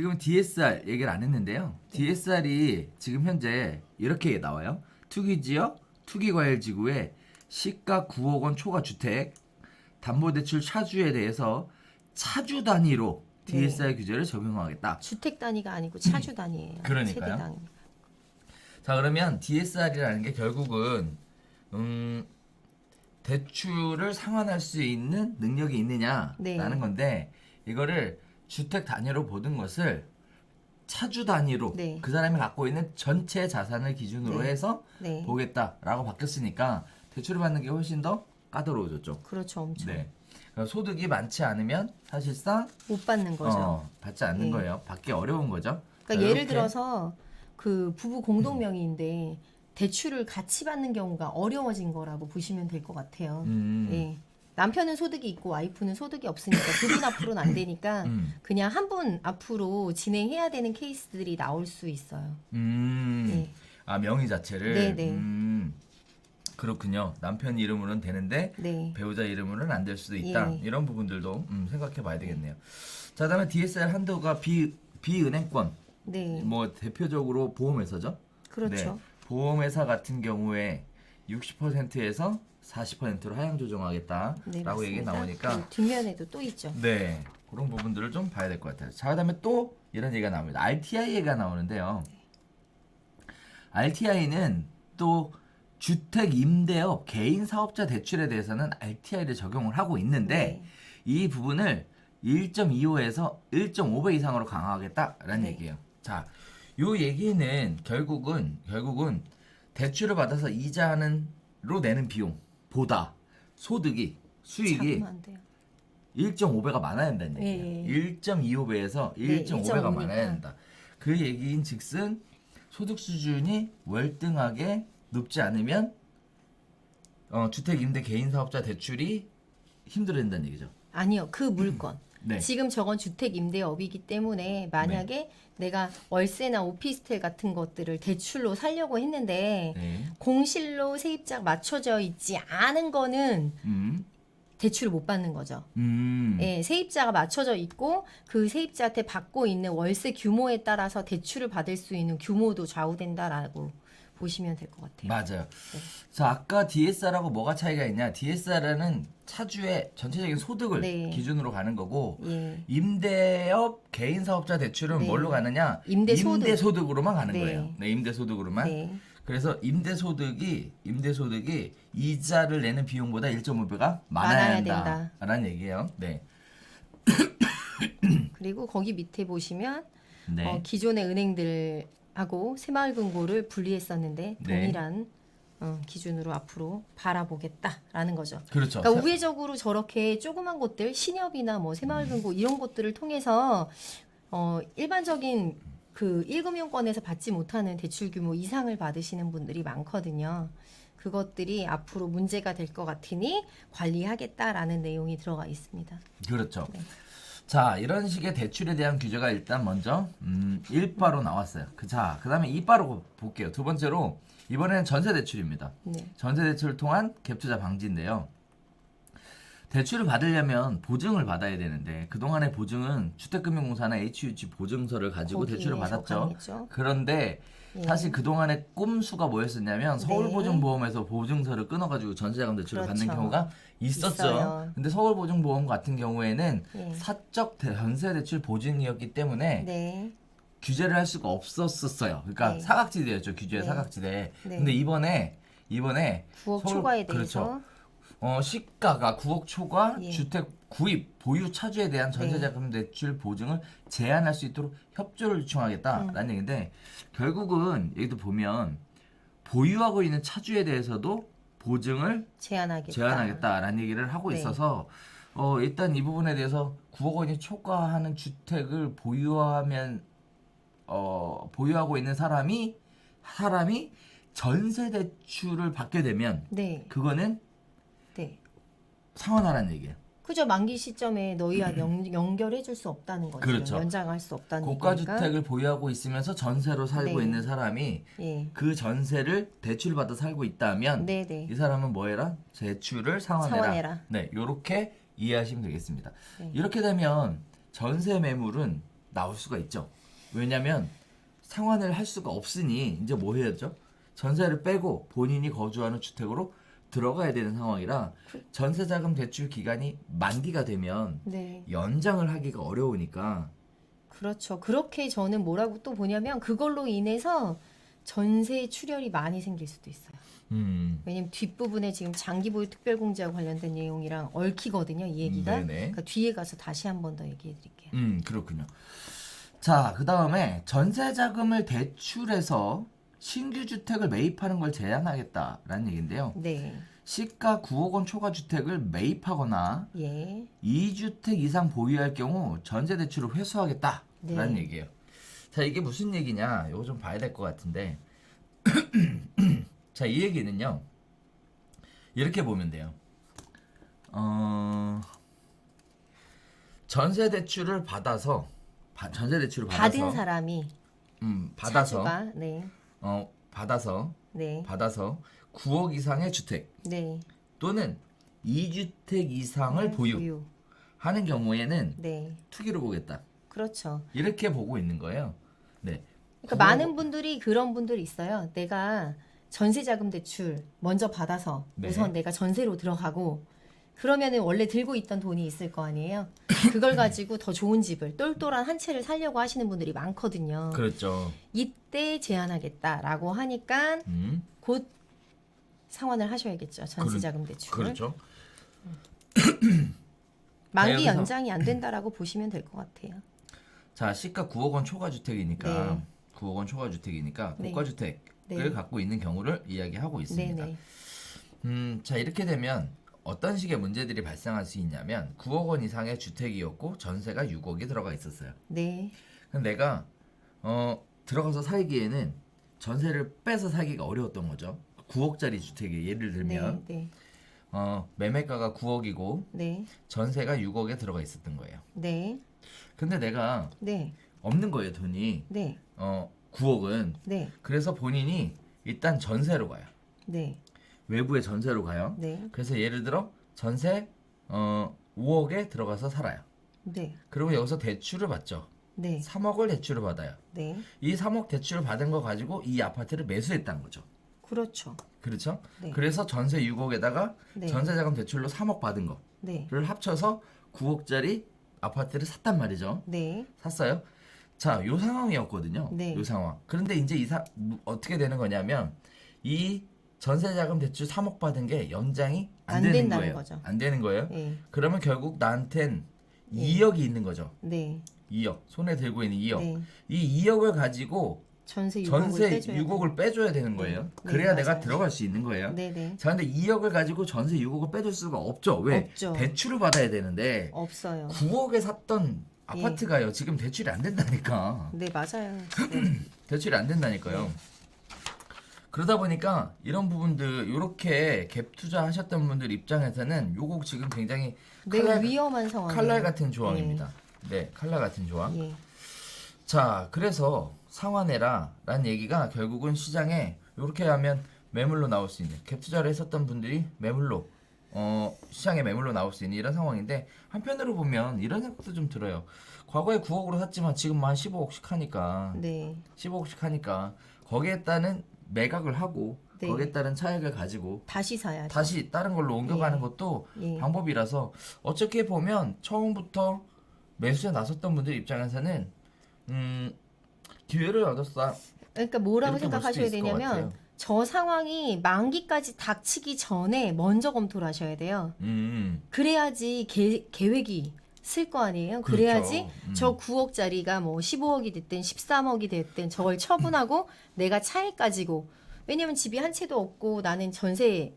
지금 DSR 얘기를 안 했는데요. DSR이 지금 현재 이렇게 나와요. 투기지역, 투기과열지구에 시가 9억 원 초과 주택, 담보대출 차주에 대해서 차주 단위로 DSR 규제를 적용하겠다. 주택 단위가 아니고 차주 단위예요. 그러니까요. 세대 단위. 자, 그러면 DSR이라는 게 결국은 대출을 상환할 수 있는 능력이 있느냐라는 네. 건데, 이거를 주택 단위로 보는 것을 차주 단위로 네. 그 사람이 갖고 있는 전체 자산을 기준으로 네. 해서 네. 보겠다라고 바뀌었으니까 대출을 받는 게 훨씬 더 까다로워졌죠. 그렇죠, 엄청. 네. 그러니까 소득이 많지 않으면 사실상 못 받는 거죠. 받지 않는 네. 거예요. 받기 어려운 거죠. 그러니까 자, 예를 이렇게. 들어서 그 부부 공동 명의인데 대출을 같이 받는 경우가 어려워진 거라고 보시면 될 것 같아요. 예. 남편은 소득이 있고 와이프는 소득이 없으니까 두 분 앞으로는 안 되니까 그냥 한 분 앞으로 진행해야 되는 케이스들이 나올 수 있어요. 네. 아, 명의 자체를. 네네. 그렇군요. 남편 이름으로는 되는데 네. 배우자 이름으로는 안 될 수도 있다. 예. 이런 부분들도 생각해 봐야 되겠네요. 자, 다음에 DSR 한도가 비은행권. 네. 뭐 대표적으로 보험회사죠. 그렇죠. 네. 보험회사 같은 경우에 60%에서 40%로 하향 조정하겠다라고 네, 얘기 맞습니다. 나오니까 그 뒷면에도 또 있죠. 네, 그런 부분들을 좀 봐야 될 것 같아요. 자, 그다음에 또 이런 얘기가 나옵니다. RTI 얘기가 나오는데요. RTI는 또 주택 임대업 개인 사업자 대출에 대해서는 RTI를 적용을 하고 있는데 네. 이 부분을 1.25에서 1.5배 이상으로 강화하겠다라는 네. 얘기예요. 자, 요 얘기는 결국은 대출을 받아서 이자로 내는 비용보다 수익이 잡으면 안 돼요. 1.5배가 많아야 된다는 얘기예요. 예. 1.25배에서 네, 1.5배가 1.5 많아야 니까. 된다. 그 얘기인 즉슨 소득 수준이 월등하게 높지 않으면 주택 임대 개인 사업자 대출이 힘들어진다는 얘기죠. 아니요, 그 물건. 네. 지금 저건 주택 임대업이기 때문에 만약에 내가 월세나 오피스텔 같은 것들을 대출로 살려고 했는데 네. 공실로 세입자가 맞춰져 있지 않은 거는 음. 대출을 못 받는 거죠. 음. 예, 세입자가 맞춰져 있고 그 세입자한테 받고 있는 월세 규모에 따라서 대출을 받을 수 있는 규모도 좌우된다라고 보시면 될 것 같아요. 맞아요. 네. 자, 아까 DSR하고 뭐가 차이가 있냐? DSR은 차주의 전체적인 소득을 네. 기준으로 가는 거고 예. 임대업 개인 사업자 대출은 네. 뭘로 가느냐? 임대소득. 임대소득으로만 가는 네. 거예요. 네, 임대소득으로만. 네. 그래서 임대소득이 이자를 내는 비용보다 1.5배가 많아야 많아야 한다라는 얘기예요. 네. 그리고 거기 밑에 보시면 네. 기존의 은행들하고 새마을금고를 분리했었는데 네. 동일한 기준으로 앞으로 바라보겠다라는 거죠. 그렇죠. 그러니까 우회적으로 저렇게 조그만 곳들 신협이나 뭐 새마을금고 이런 곳들을 통해서 일반적인 그 1금융권에서 받지 못하는 대출 규모 이상을 받으시는 분들이 많거든요. 그것들이 앞으로 문제가 될 것 같으니 관리하겠다라는 내용이 들어가 있습니다. 그렇죠. 네. 자, 이런 식의 대출에 대한 규제가 일단 먼저 1바로 나왔어요. 자, 그다음에 2바로 볼게요. 두 번째로 이번에는 전세 대출입니다. 네. 전세 대출을 통한 갭 투자 방지인데요. 대출을 받으려면 보증을 받아야 되는데 그동안의 보증은 주택금융공사나 HUG 보증서를 가지고 거기에 대출을 받았죠. 속하겠죠. 그런데 예. 사실 그동안의 꼼수가 뭐였었냐면 네. 서울보증보험에서 보증서를 끊어가지고 전세자금 대출을 그렇죠. 받는 경우가 있었죠. 있어요. 근데 서울보증보험 같은 경우에는 예. 사적 전세 대출 보증이었기 때문에 네. 규제를 할 수가 없었어요. 그러니까 네. 사각지대였죠. 규제의 네. 사각지대. 네. 근데 이번에 9억 초과에 대해서 그렇죠. 시가가 9억 초과 예. 주택 구입 보유 차주에 대한 전세자금 대출 보증을 제한할 수 있도록 협조를 요청하겠다라는 얘기인데 결국은 여기도 보면 보유하고 있는 차주에 대해서도 보증을 제한하겠다라는 얘기를 하고 네. 있어서 일단 이 부분에 대해서 9억 원이 초과하는 주택을 보유하고 있는 사람이 전세 대출을 받게 되면 네. 그거는 네. 상환하라는 얘기예요. 그죠. 만기 시점에 너희와 연결해 줄 수 없다는 거죠. 그렇죠. 연장할 수 없다는 고가 얘기니까. 주택을 보유하고 있으면서 전세로 살고 네. 있는 사람이 예. 그 전세를 대출을 받아 살고 있다면 네, 네. 이 사람은 뭐 해라? 대출을 상환해라. 상환해라. 네, 요렇게 이해하시면 되겠습니다. 네. 이렇게 되면 전세 매물은 나올 수가 있죠. 왜냐면 상환을 할 수가 없으니 이제 뭐 해야죠? 전세를 빼고 본인이 거주하는 주택으로 들어가야 되는 상황이라 전세자금 대출 기간이 만기가 되면 네. 연장을 하기가 어려우니까. 그렇죠. 그렇게 저는 뭐라고 또 보냐면 그걸로 인해서 전세 출혈이 많이 생길 수도 있어요. 왜냐면 뒷부분에 지금 장기보유 특별공제와 관련된 내용이랑 얽히거든요. 이 얘기가. 네네. 그러니까 뒤에 가서 다시 한 번 더 얘기해 드릴게요. 그렇군요. 자, 그 다음에 전세자금을 대출해서 신규 주택을 매입하는 걸 제한하겠다라는 얘기인데요. 네. 시가 9억 원 초과 주택을 매입하거나 예. 2주택 이상 보유할 경우 전세 대출을 회수하겠다라는 네. 얘기예요. 자, 이게 무슨 얘기냐? 이거 좀 봐야 될 것 같은데. 자, 이 얘기는요. 이렇게 보면 돼요. 전세 대출을 받아서 받은 사람이 받아서 차주가 네. 받아서 9억 이상의 주택 네. 또는 2주택 이상을 보유하는 경우에는 네. 투기로 보겠다. 그렇죠. 이렇게 보고 있는 거예요. 네. 그러니까 많은 분들이 그런 분들이 있어요. 내가 전세자금 대출 먼저 받아서 네. 우선 내가 전세로 들어가고 그러면은 원래 들고 있던 돈이 있을 거 아니에요. 그걸 가지고 더 좋은 집을 똘똘한 한 채를 살려고 하시는 분들이 많거든요. 그렇죠. 이때 제한하겠다라고 하니까 곧 상환을 하셔야겠죠. 전세자금 대출을. 그렇죠. 만기 자, 여기서- 연장이 안 된다라고 보시면 될 것 같아요. 자, 시가 9억 원 초과 주택이니까 네. 9억 원 초과 주택이니까 네. 고가 주택을 네. 갖고 있는 경우를 이야기하고 있습니다. 네네. 자, 이렇게 되면 어떤 식의 문제들이 발생할 수 있냐면 9억 원 이상의 주택이었고 전세가 6억이 들어가 있었어요. 네. 그럼 내가 들어가서 살기에는 전세를 빼서 살기가 어려웠던 거죠. 9억짜리 주택에 예를 들면 네. 매매가가 9억이고 네. 전세가 6억에 들어가 있었던 거예요. 네. 근데 내가 네. 없는 거예요, 돈이. 네. 9억은. 네. 그래서 본인이 일단 전세로 가요. 네. 외부에 전세로 가요. 네. 그래서 예를 들어 전세 5억에 들어가서 살아요. 네. 그리고 여기서 대출을 받죠. 네. 3억을 대출을 받아요. 네. 이 3억 대출을 받은 거 가지고 이 아파트를 매수했다는 거죠. 그렇죠. 그렇죠? 네. 그래서 전세 6억에다가 네. 전세자금 대출로 3억 받은 네. 거를 합쳐서 9억짜리 아파트를 샀단 말이죠. 네. 샀어요. 자, 요 상황이었거든요. 네. 요 상황. 그런데 이제 어떻게 되는 거냐면 이 전세자금 대출 3억 받은 게 연장이 안 안 되는 된다는 거예요. 거죠. 안 되는 거예요. 네. 그러면 결국 나한텐 2억이 있는 거죠. 네. 2억. 손에 들고 있는 2억. 네. 이 2억을 가지고 전세 6억을 전세 빼줘야 6억을 빼줘야 되는 거예요. 네, 그래야 내가 맞아요. 들어갈 수 있는 거예요. 네, 네. 자, 근데 2억을 가지고 전세 6억을 빼줄 수가 없죠. 왜? 없죠. 대출을 받아야 되는데 없어요. 9억에 샀던 아파트가요. 지금 대출이 안 된다니까. 네, 맞아요. 네. 대출이 안 된다니까요. 그러다 보니까 이런 부분들 이렇게 갭 투자하셨던 분들 입장에서는 요거 지금 굉장히 매우 위험한 상황이에요. 칼날 같은 조항입니다. 네, 칼날 같은 조항. 예. 자, 그래서 상환해라라는 얘기가 결국은 시장에 이렇게 하면 매물로 나올 수 있는 갭 투자를 했었던 분들이 매물로 시장에 매물로 나올 수 있는 이런 상황인데 한편으로 보면 이런 생각도 좀 들어요. 과거에 9억으로 샀지만 지금 한 15억씩 하니까 네. 15억씩 하니까 거기에 따른 매각을 하고 네. 거기에 따른 차익을 가지고 다시 사야죠. 다시 다른 걸로 옮겨가는 예. 것도 예. 방법이라서 어떻게 보면 처음부터 매수에 나섰던 분들 입장에서는 기회를 얻었다. 그러니까 뭐라고 이렇게 볼 수도 생각하셔야 있을 것 되냐면 같아요. 저 상황이 만기까지 닥치기 전에 먼저 검토를 하셔야 돼요. 그래야지 계획이 쓸 거 아니에요. 그렇죠. 그래야지 저 9억짜리가 뭐 15억이 됐든 13억이 됐든 저걸 처분하고 내가 차익 가지고 왜냐면 집이 한 채도 없고 나는 전세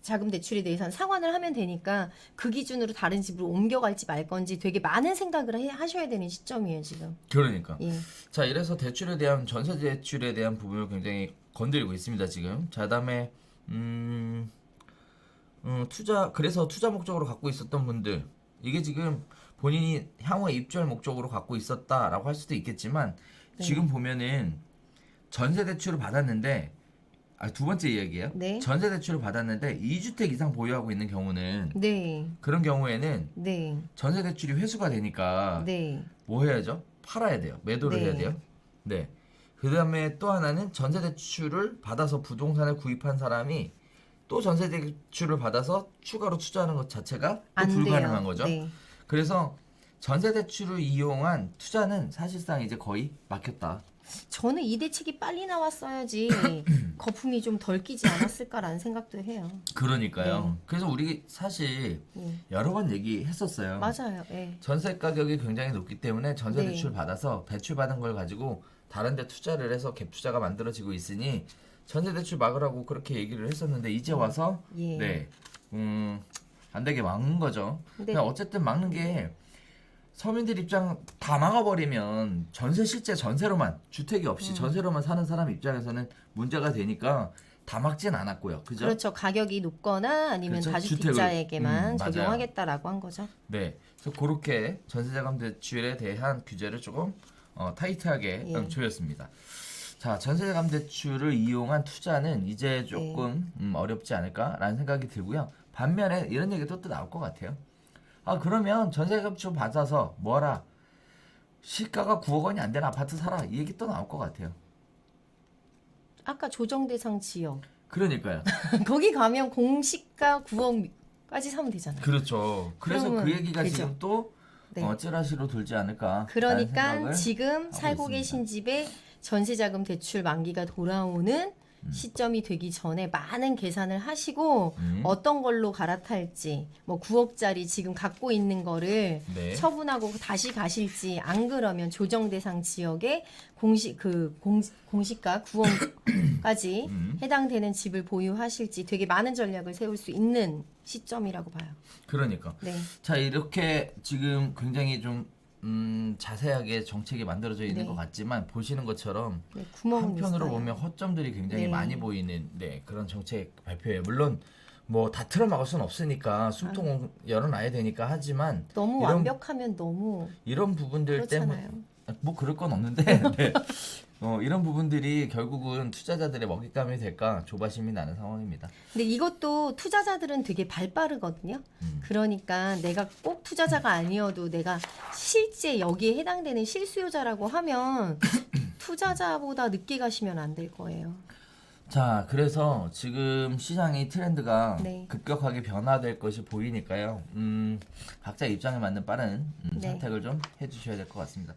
자금 대출에 대해서는 상환을 하면 되니까 그 기준으로 다른 집으로 옮겨갈지 말 건지 되게 많은 생각을 하셔야 되는 시점이에요 지금. 그러니까. 예. 자, 이래서 대출에 대한 전세 대출에 대한 부분을 굉장히 건드리고 있습니다 지금. 자, 그다음에 그래서 투자 목적으로 갖고 있었던 분들 이게 지금 본인이 향후에 입주할 목적으로 갖고 있었다라고 할 수도 있겠지만 네. 지금 보면은 전세 대출을 받았는데 두 번째 이야기예요. 네. 전세 대출을 받았는데 2주택 이상 보유하고 있는 경우는 네. 그런 경우에는 네. 전세 대출이 회수가 되니까 네. 뭐 해야죠? 팔아야 돼요. 매도를 네. 해야 돼요. 네. 그다음에 또 하나는 전세 대출을 받아서 부동산을 구입한 사람이 또 전세 대출을 받아서 추가로 투자하는 것 자체가 또 안 불가능한 돼요. 거죠. 네. 그래서 전세 대출을 이용한 투자는 사실상 이제 거의 막혔다. 저는 이 대책이 빨리 나왔어야지 거품이 좀 덜 끼지 않았을까라는 생각도 해요. 그러니까요. 네. 그래서 우리 사실 예. 여러 번 얘기했었어요. 맞아요. 예. 전세 가격이 굉장히 높기 때문에 전세 네. 대출 받아서 대출 받은 걸 가지고 다른 데 투자를 해서 갭 투자가 만들어지고 있으니 전세 대출 막으라고 그렇게 얘기를 했었는데 이제 와서 예. 네. 안 되게 막는 거죠. 근데 그냥 어쨌든 막는 게 서민들 입장 다 막아버리면 전세 실제 전세로만 주택이 없이 전세로만 사는 사람 입장에서는 문제가 되니까 다 막진 않았고요. 그죠? 그렇죠. 가격이 높거나 아니면 그렇죠. 다주택자에게만 맞아요. 적용하겠다라고 한 거죠. 네. 그래서 그렇게 전세자금 대출에 대한 규제를 조금 타이트하게 예. 조였습니다. 자, 전세자금 대출을 이용한 투자는 이제 조금 어렵지 않을까라는 생각이 들고요. 반면에 이런 얘기도 또 나올 것 같아요. 아, 그러면 전세자금 대출 받아서 뭐라 시가가 9억 원이 안 되는 아파트 사라 이 얘기 또 나올 것 같아요. 아까 조정 대상 지역 그러니까요. 거기 가면 공시가 9억까지 사면 되잖아요. 그렇죠. 그래서 그 그러면 얘기가 되죠. 지금 또 네. 찌라시로 돌지 않을까. 그러니까 지금 하고 살고 있습니다. 계신 집에 전세자금 대출 만기가 돌아오는 시점이 되기 전에 많은 계산을 하시고 어떤 걸로 갈아탈지 뭐 9억짜리 지금 갖고 있는 거를 네. 처분하고 다시 가실지 안 그러면 조정 대상 지역에 공시가 9억까지 해당되는 집을 보유하실지 되게 많은 전략을 세울 수 있는 시점이라고 봐요. 그러니까. 네. 자, 이렇게 지금 굉장히 좀 자세하게 정책이 만들어져 있는 네. 것 같지만 보시는 것처럼 네, 구멍은 한편으로 있어요. 보면 허점들이 굉장히 네. 많이 보이는 그런 정책 발표예요. 물론 뭐 다 틀어막을 수는 없으니까 숨통 열어놔야 되니까 하지만 너무 이런- 완벽하면 너무 이런 부분들 때문에 그렇잖아요. 뭐 그럴 건 없는데 네. 이런 부분들이 결국은 투자자들의 먹잇감이 될까 조바심이 나는 상황입니다. 근데 이것도 투자자들은 되게 발빠르거든요. 그러니까 내가 꼭 투자자가 아니어도 내가 실제 여기에 해당되는 실수요자라고 하면 투자자보다 늦게 가시면 안 될 거예요. 자, 그래서 지금 시장의 트렌드가 네. 급격하게 변화될 것이 보이니까요. 각자 입장에 맞는 빠른 네. 선택을 좀 해주셔야 될 것 같습니다.